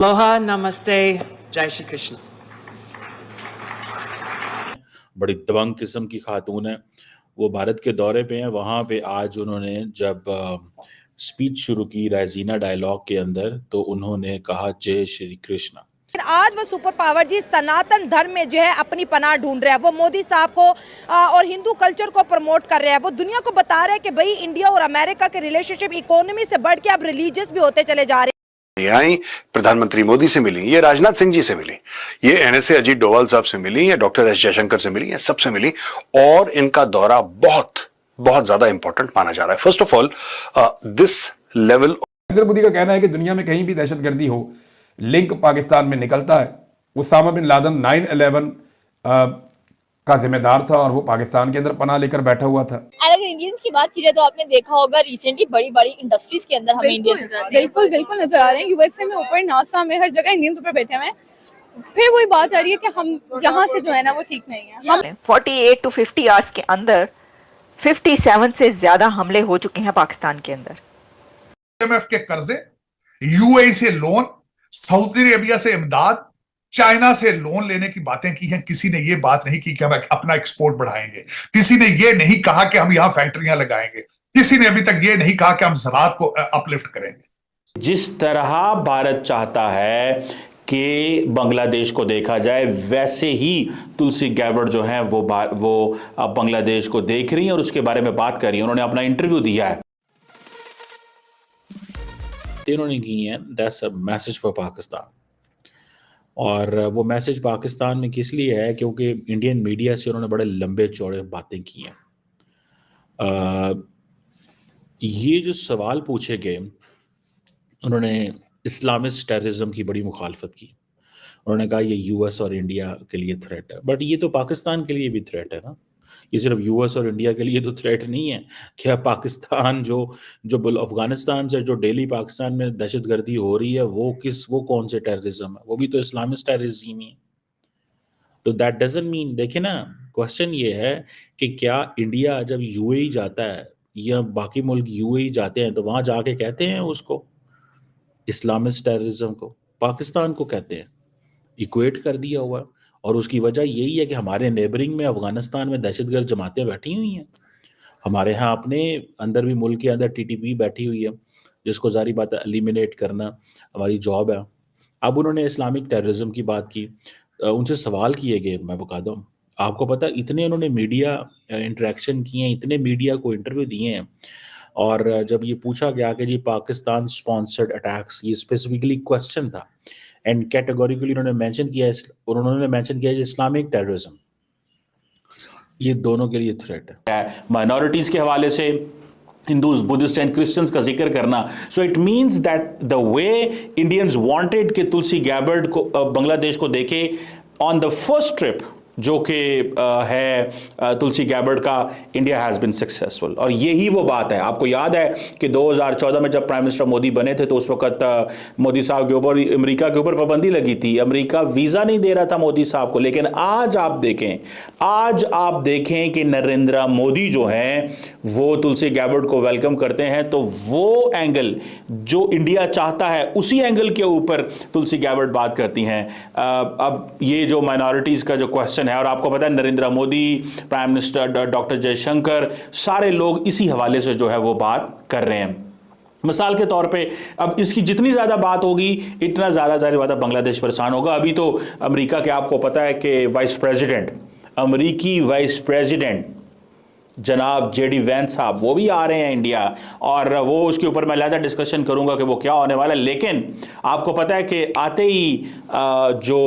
Aloha, namaste, Jai Shri Krishna. बड़ी दबंग किस्म की खातून है। वो भारत के दौरे पे हैं। वहाँ पे आज उन्होंने जब स्पीच शुरू की रायजीना डायलॉग के अंदर, तो उन्होंने कहा जय श्री कृष्ण। आज वो सुपर पावर जी सनातन धर्म में जो है अपनी पनाह ढूंढ रहा है। वो मोदी साहब को और हिंदू कल्चर को प्रमोट कर रहा है। वो दुनिया को बता रहा है कि भाई इंडिया और अमेरिका के रिलेशनशिप इकोनॉमी से बढ़ के अब रिलीजियस भी होते चले जा रहे हैं। आई प्रधानमंत्री मोदी से मिली, ये राजनाथ सिंह जी से मिली, ये एनएसए अजीत डोभाल साहब से मिली, या डॉक्टर एस जयशंकर से मिली, ये सबसे मिली। और इनका दौरा बहुत बहुत ज्यादा इंपॉर्टेंट माना जा रहा है। First of all this level. Narendra Modi का कहना है कि दुनिया में कहीं भी दहशतगर्दी हो, लिंक पाकिस्तान में निकलता है। उसामा बिन लादेन 9/11 का जिम्मेदार था और वो पाकिस्तान के अंदर पनाह लेकर बैठा हुआ था। अगर इंडियंस की बात की जाए तो आपने देखा होगा रिसेंटली बड़ी बड़ी इंडस्ट्रीज के अंदर हमें इंडियंस बिल्कुल नजर आ रहे हैं। यूएसए में ऊपर, नासा में, हर जगह इंडियंस ऊपर बैठे हुए हैं। फिर वही बात आ रही है कि हम यहाँ से जो है ना वो ठीक नहीं है। हम 48 to 50 आवर्स के अंदर 57 से ज्यादा हमले हो चुके हैं पाकिस्तान के अंदर। IMF के कर्जे, यूएई से लोन, सऊदी अरेबिया से इमदाद, चाइना से लोन लेने की बातें की हैं। किसी ने ये बात नहीं की कि हम अपना एक्सपोर्ट बढ़ाएंगे। किसी ने ये नहीं कहा कि हम यहां फैक्ट्रियां लगाएंगे। किसी ने अभी तक ये नहीं कहा कि हम ज़राअत को अपलिफ्ट करेंगे। जिस तरह भारत चाहता है कि बांग्लादेश को देखा जाए, वैसे ही तुलसी गैबर्ड जो है वो अब बांग्लादेश को देख रही हैं और उसके बारे में बात कर रही हैं। उन्होंने अपना इंटरव्यू दिया है। उन्होंने की है that's a message for Pakistan. और वो मैसेज पाकिस्तान में किस लिए है, क्योंकि इंडियन मीडिया से उन्होंने बड़े लंबे चौड़े बातें की हैं। ये जो सवाल पूछे गए, उन्होंने इस्लामिस्ट टेररिज्म की बड़ी मुखालफत की। उन्होंने कहा ये यूएस और इंडिया के लिए थ्रेट है, बट ये तो पाकिस्तान के लिए भी थ्रेट है ना। ये सिर्फ यूएस और इंडिया के लिए तो थ्रेट नहीं है। क्या पाकिस्तान जो अफगानिस्तान से जो डेली पाकिस्तान में दहशतगर्दी हो रही है, वो कौन से टेररिज्म है? वो भी तो इस्लामिस्ट टेररिज्म ही है। तो दैट डजंट मीन, देखिए ना, क्वेश्चन ये है कि क्या इंडिया जब यूएई जाता है या बाकी मुल्क यूएई जाते हैं तो वहां जाके कहते हैं उसको इस्लामिस्ट टेररिज्म को? पाकिस्तान को कहते हैं, इक्वेट कर दिया हुआ। और उसकी वजह यही है कि हमारे नेबरिंग में अफगानिस्तान में दहशतगर्द जमातें बैठी हुई हैं। हमारे यहाँ अपने अंदर भी, मुल्क के अंदर टीटीपी बैठी हुई है, जिसको जारी बात है एलिमिनेट करना हमारी जॉब है। अब उन्होंने इस्लामिक टेररिज्म की बात की, उनसे सवाल किए गए। मैं बता दूँ आपको, पता इतने उन्होंने मीडिया इंटरेक्शन किए हैं, इतने मीडिया को इंटरव्यू दिए हैं। और जब ये पूछा गया कि जी पाकिस्तान स्पॉन्सर्ड अटैक्स, ये स्पेसिफिकली क्वेश्चन था, एंड कैटेगोरिकली उन्होंने मेंशन किया इस्लामिक टेररिज्म, ये दोनों के लिए थ्रेट है। माइनॉरिटीज के हवाले से हिंदूज, बुद्धिस्ट एंड क्रिश्चियंस का जिक्र करना। So it means that the way Indians wanted कि तुलसी गैबर्ड को बांग्लादेश को देखे ऑन द फर्स्ट ट्रिप, जो कि है तुलसी गैबर्ड का, इंडिया हैज़ बिन सक्सेसफुल। और यही वो बात है। आपको याद है कि 2014 में जब प्राइम मिनिस्टर मोदी बने थे तो उस वक्त मोदी साहब के ऊपर, अमेरिका के ऊपर पाबंदी लगी थी। अमेरिका वीज़ा नहीं दे रहा था मोदी साहब को। लेकिन आज आप देखें कि नरेंद्र मोदी जो हैं वो तुलसी गैबर्ड को वेलकम करते हैं। तो वो एंगल जो इंडिया चाहता है, उसी एंगल के ऊपर तुलसी गैबर्ड बात करती हैं। अब ये जो माइनॉरिटीज़ का जो क्वेश्चन है, और आपको पता है Narendra Modi, prime minister doctor Jaishankar, सारे लोग इसी हवाले से जो है वो बात कर रहे हैं। मिसाल के तौर पे अब इसकी जितनी ज़्यादा बात होगी, इतना ज़्यादा बांग्लादेश परेशान होगा। अभी तो अमेरिका के, आपको पता है कि अमेरिकी वाइस प्रेसिडेंट जनाब जेडी वैंस साहब, वो भी आ रहे हैं इंडिया, और वो उसके ऊपर मैं अलग डिस्कशन करूंगा कि वो क्या होने वाला है। लेकिन आपको पता है कि आते ही जो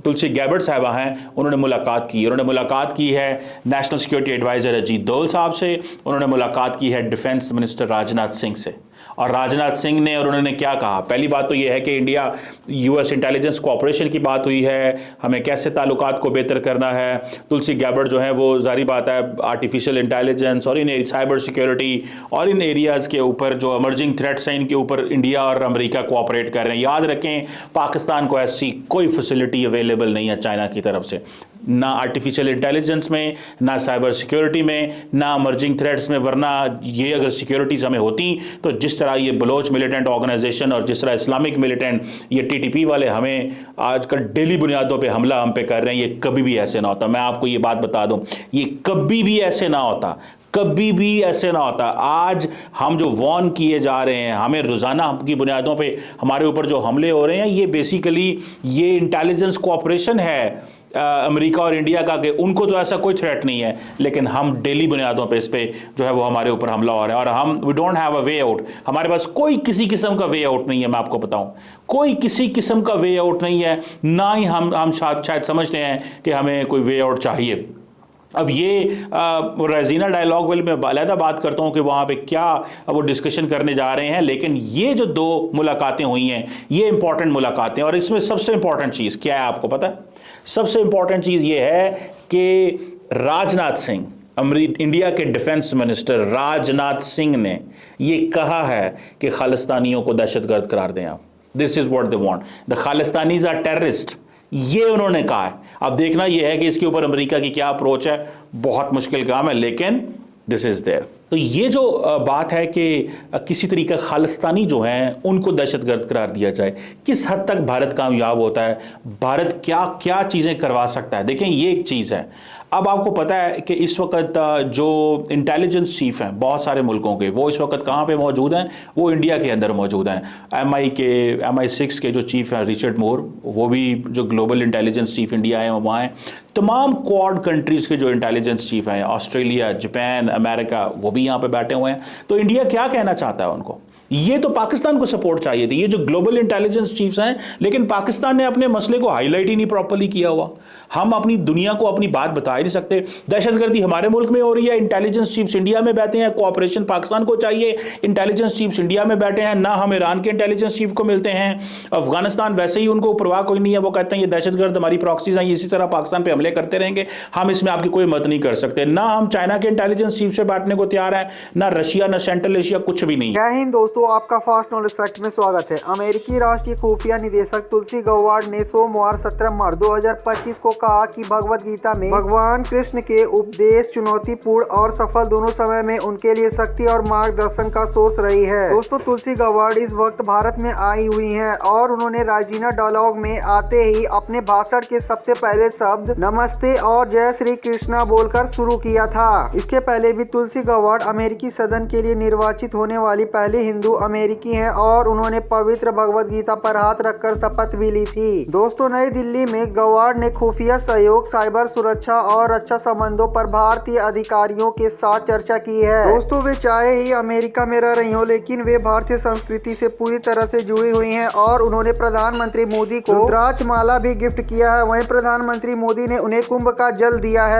तुलसी गैबर्ड साहिबा हैं, उन्होंने मुलाकात की है national security adviser Ajit Doval साहब से। उन्होंने मुलाकात की है डिफेंस मिनिस्टर राजनाथ सिंह से। और राजनाथ सिंह ने और उन्होंने क्या कहा? पहली बात तो यह है कि इंडिया यूएस इंटेलिजेंस कोऑपरेशन की बात हुई है, हमें कैसे ताल्लुकात को बेहतर करना है। तुलसी गैबर्ड जो है वो जारी बात है आर्टिफिशियल इंटेलिजेंस और इन साइबर सिक्योरिटी और इन एरियाज़ के ऊपर जो इमर्जिंग थ्रेट्स हैं, इनके ऊपर इंडिया और अमेरिका कोऑपरेट कर रहे हैं। याद रखें, पाकिस्तान को ऐसी कोई फैसिलिटी अवेलेबल नहीं है चाइना की तरफ से। ना आर्टिफिशियल इंटेलिजेंस में, ना साइबर सिक्योरिटी में, ना इमर्जिंग थ्रेट्स में। वरना ये अगर सिक्योरिटीज़ हमें होती तो जिस तरह ये बलोच मिलिटेंट ऑर्गेनाइजेशन और जिस तरह इस्लामिक मिलिटेंट ये टीटीपी वाले हमें आजकल डेली बुनियादों पे हमला हम पे कर रहे हैं, ये कभी भी ऐसे ना होता। मैं आपको ये बात बता दूं, ये कभी भी ऐसे ना होता, कभी भी ऐसे ना होता। आज हम जो वॉर्न किए जा रहे हैं, हमें रोज़ाना की बुनियादों पे हमारे ऊपर जो हमले हो रहे हैं, ये बेसिकली ये इंटेलिजेंस कोऑपरेशन है अमेरिका और इंडिया का, कि उनको तो ऐसा कोई थ्रेट नहीं है, लेकिन हम डेली बुनियादों पे इस पे जो है वो हमारे ऊपर हमला हो रहा है। और हम we don't have a way out, हमारे पास कोई किसी किस्म का वे आउट नहीं है। मैं आपको बताऊं, कोई किसी किस्म का वे आउट नहीं है, ना ही हम शायद समझते हैं कि हमें कोई वे आउट चाहिए। अब ये रेजिना डायलॉग वाले में अलहदा बात करता हूँ कि वहाँ पे क्या वो डिस्कशन करने जा रहे हैं, लेकिन ये जो 2 मुलाकातें हुई हैं ये इंपॉर्टेंट मुलाकातें। और इसमें सबसे इंपॉर्टेंट चीज़ क्या है आपको पता है? सबसे इंपॉर्टेंट चीज़ ये है कि राजनाथ सिंह, इंडिया के डिफेंस मिनिस्टर राजनाथ सिंह ने ये कहा है कि खालिस्तानियों को दहशतगर्द करार दें आप। This is what they want, the Khalistanis are terrorist, ये उन्होंने कहा है। अब देखना यह है कि इसके ऊपर अमेरिका की क्या अप्रोच है, बहुत मुश्किल काम है, लेकिन दिस इज देयर। तो ये जो बात है कि किसी तरीके खालिस्तानी जो हैं उनको दहशतगर्द करार दिया जाए, किस हद तक भारत कामयाब होता है, भारत क्या क्या चीज़ें करवा सकता है। देखें, ये एक चीज़ है। अब आपको पता है कि इस वक्त जो इंटेलिजेंस चीफ हैं बहुत सारे मुल्कों के, वो इस वक्त कहाँ पे मौजूद हैं? वो इंडिया के अंदर मौजूद हैं। MI6 के जो चीफ हैं रिचर्ड मोर, वो भी जो ग्लोबल इंटेलिजेंस चीफ इंडिया है वहाँ हैं। तमाम क्वाड कंट्रीज़ के जो इंटेलिजेंस चीफ हैं, ऑस्ट्रेलिया, जापान, अमेरिका, वो भी यहाँ पे बैठे हुए हैं। तो इंडिया क्या कहना चाहता है उनको? ये तो पाकिस्तान को सपोर्ट चाहिए थी, ये जो ग्लोबल इंटेलिजेंस चीफ्स हैं, लेकिन पाकिस्तान ने अपने मसले को हाईलाइट ही नहीं प्रॉपर्ली किया हुआ। हम अपनी दुनिया को अपनी बात बता ही नहीं सकते। दहशतगर्दी हमारे मुल्क में हो रही है, इंटेलिजेंस चीफ्स इंडिया में बैठे हैं, कोऑपरेशन पाकिस्तान को चाहिए, इंटेलिजेंस चीफ्स इंडिया में बैठे हैं, ना हम ईरान के इंटेलिजेंस चीफ को मिलते हैं। अफगानिस्तान वैसे ही उनको परवाह कोई नहीं है, वो कहते हैं ये दहशतगर्द हमारी प्रॉक्सीज हैं, इसी तरह पाकिस्तान पर हमले करते रहेंगे, हम इसमें आपकी कोई मदद नहीं कर सकते। ना हम चाइना के इंटेलिजेंस चीफ से बैठने को तैयार हैं, ना रशिया, ना सेंट्रल एशिया, कुछ भी नहीं। जय हिंद दोस्तों, आपका फास्ट नॉलेज फैक्ट में स्वागत है। अमेरिकी राष्ट्रीय खुफिया निदेशक तुलसी गौवाड़ ने सोमवार 17 मार्च 2025 को कहा कि भगवत गीता में भगवान कृष्ण के उपदेश चुनौतीपूर्ण और सफल दोनों समय में उनके लिए शक्ति और मार्गदर्शन का सोर्स रही है। दोस्तों, तुलसी गौवाड़ इस वक्त भारत में आई हुई हैं और उन्होंने राजीना डायलॉग में आते ही अपने भाषण के सबसे पहले शब्द नमस्ते और जय श्री कृष्णा बोलकर शुरू किया था। इसके पहले भी तुलसी गौवाड़ अमेरिकी सदन के लिए निर्वाचित होने वाली पहली हिंदू अमेरिकी हैं और उन्होंने पवित्र भगवत गीता पर हाथ रखकर शपथ भी ली थी। दोस्तों, नई दिल्ली में गौवाड़ ने खुफिया सहयोग, साइबर सुरक्षा और रक्षा संबंधों पर भारतीय अधिकारियों के साथ चर्चा की है। दोस्तों, वे चाहे ही अमेरिका में रह रही हो, लेकिन वे भारतीय संस्कृति से पूरी तरह से जुड़ी हुई हैं और उन्होंने प्रधानमंत्री मोदी को रुद्राक्ष माला भी गिफ्ट किया है। वहीं प्रधानमंत्री मोदी ने उन्हें कुंभ का जल दिया है।